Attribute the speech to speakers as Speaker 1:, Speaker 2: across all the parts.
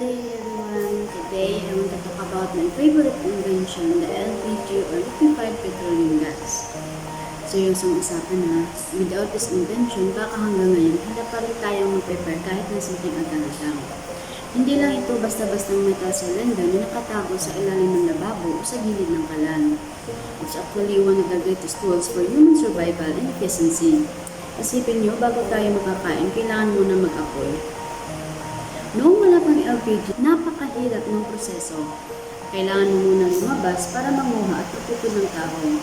Speaker 1: day everyone. Today I want to talk about my favorite invention, the LPG or liquefied petroleum gas. Seryosong usapan na, without this invention, baka hanggang ngayon hindi pa rin tayong mag-prepare kahit na simpleng agalang. Hindi lang ito basta-bastang metal cylinder na nakatago sa ilalim ng lababo o sa gilid ng kalan. It's actually one of the greatest tools for human survival and efficiency. Isipin nyo, bago tayo makakain, kailangan muna mag-apoy. Noong wala pang LPG, napakahirap ng proseso. Kailangan mo muna lumabas para manguha at pagpupod ng kahoy.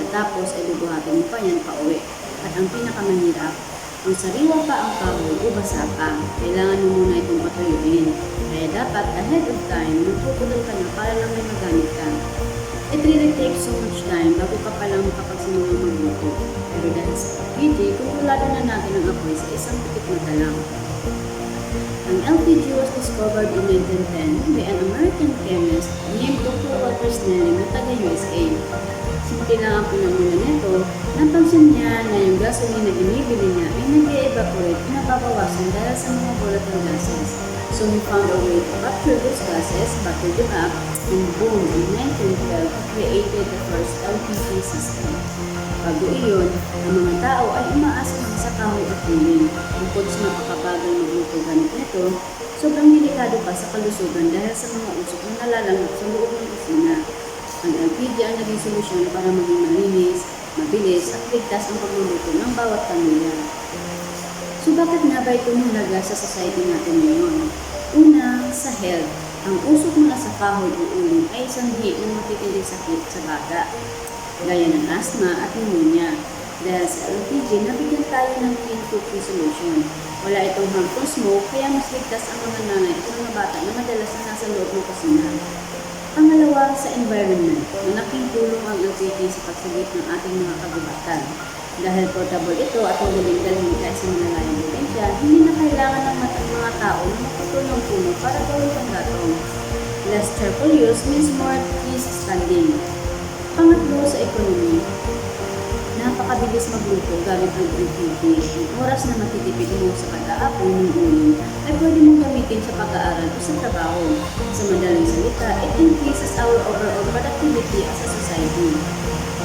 Speaker 1: At tapos ay bubuhatin mo pa yan pauwi. At ang pinakamahirap, kung sariwa pa ang kahoy o basa pa, kailangan mo muna itong patuyuin. Kaya dapat ahead of time, magpupudol ka na para lang may magamit ka. It really takes so much time bago ka palang makapagsimulang magluto. Pero dahil sa LPG, kontrolado na natin ang apoy sa isang pikit mata lang. Ang LPG was discovered in 1910 by an American chemist named Dr. Walter Snelling na taga-USA. Simple lang ang pinamula nito, napansin niya na yung gasoline na binibili niya ay nag-evaporate at nababawasan dahil sa mga volatile gases. So he found a way to capture those gases, butter them up, and boom, in 1912, he created the first LPG system. Bago iyon, ang mga tao ay umaasa lang sa kahoy at uling. Bukod sa napakabagal magluto gamit nito, sobrang delikado pa sa kalusugan dahil sa mga usok na nalalangat sa loob ng kusina. Ang LPG ang naging solusyon para maging malinis, mabilis at ligtas ang pagluluto ng bawat pamilya. So bakit nga ba ito mahalaga sa society natin ngayon? Una, sa health. Ang usok mula sa kahoy o uling ay sanhi ng matitinding sakit sa bata, gaya ng asthma at pneumonia. Dahil sa LPG, nabigyan tayo ng clean cooking solution. Wala itong harmful smoke, kaya mas ligtas ang mga nanay at mga bata na madalas na nasa loob ng kusina. Pangalawa, sa environment. Malaking tulong ang LPG sa pagsagip ng ating mga kagubatan. Dahil portable ito at madaling dalhin kahit sa malalayang probinsya, hindi na kailangan ng mga tao na magputulong puno para gawin pang gatong. Less charcoal use means more trees standing. Pangatlo, sa economy. Napakabilis magluto gamit ang LPG. Ang oras na matitipid mo sa pag-aapon ng uling ay pwede mong gamitin sa pag-aaral o sa trabaho. Sa madaling salita, it increases our overall productivity as a society.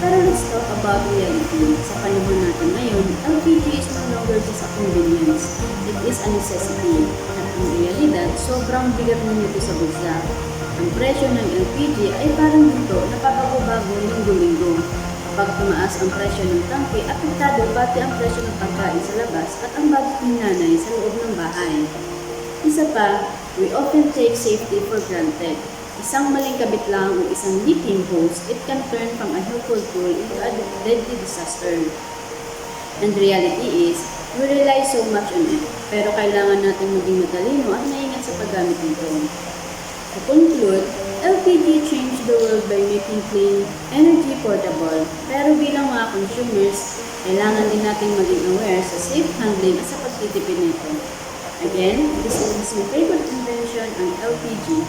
Speaker 1: Pero let's talk about reality. Sa panahon natin ngayon, LPG is no longer just a convenience. It is a necessity. At ang realidad, sobrang bigat na nito sa bulsa. Ang presyo ng LPG ay parang dito na pabago-bago linggo-linggo. Kapag tumaas ang presyo ng tangke, apektado pati ang presyo ng pagkain sa labas at ang budget ng nanay sa loob ng bahay. Isa pa, we often take safety for granted. Isang maling kabit lang o isang leaking hose, it can turn from a helpful tool into a deadly disaster. And reality is, we rely so much on it, pero kailangan natin maging matalino at maingat sa paggamit nito. To conclude, LPG changed the world by making clean energy portable. Pero bilang mga consumers, kailangan din natin maging aware sa safe handling at sa pagtitipid nito. Again, this is my favorite invention, ang LPG.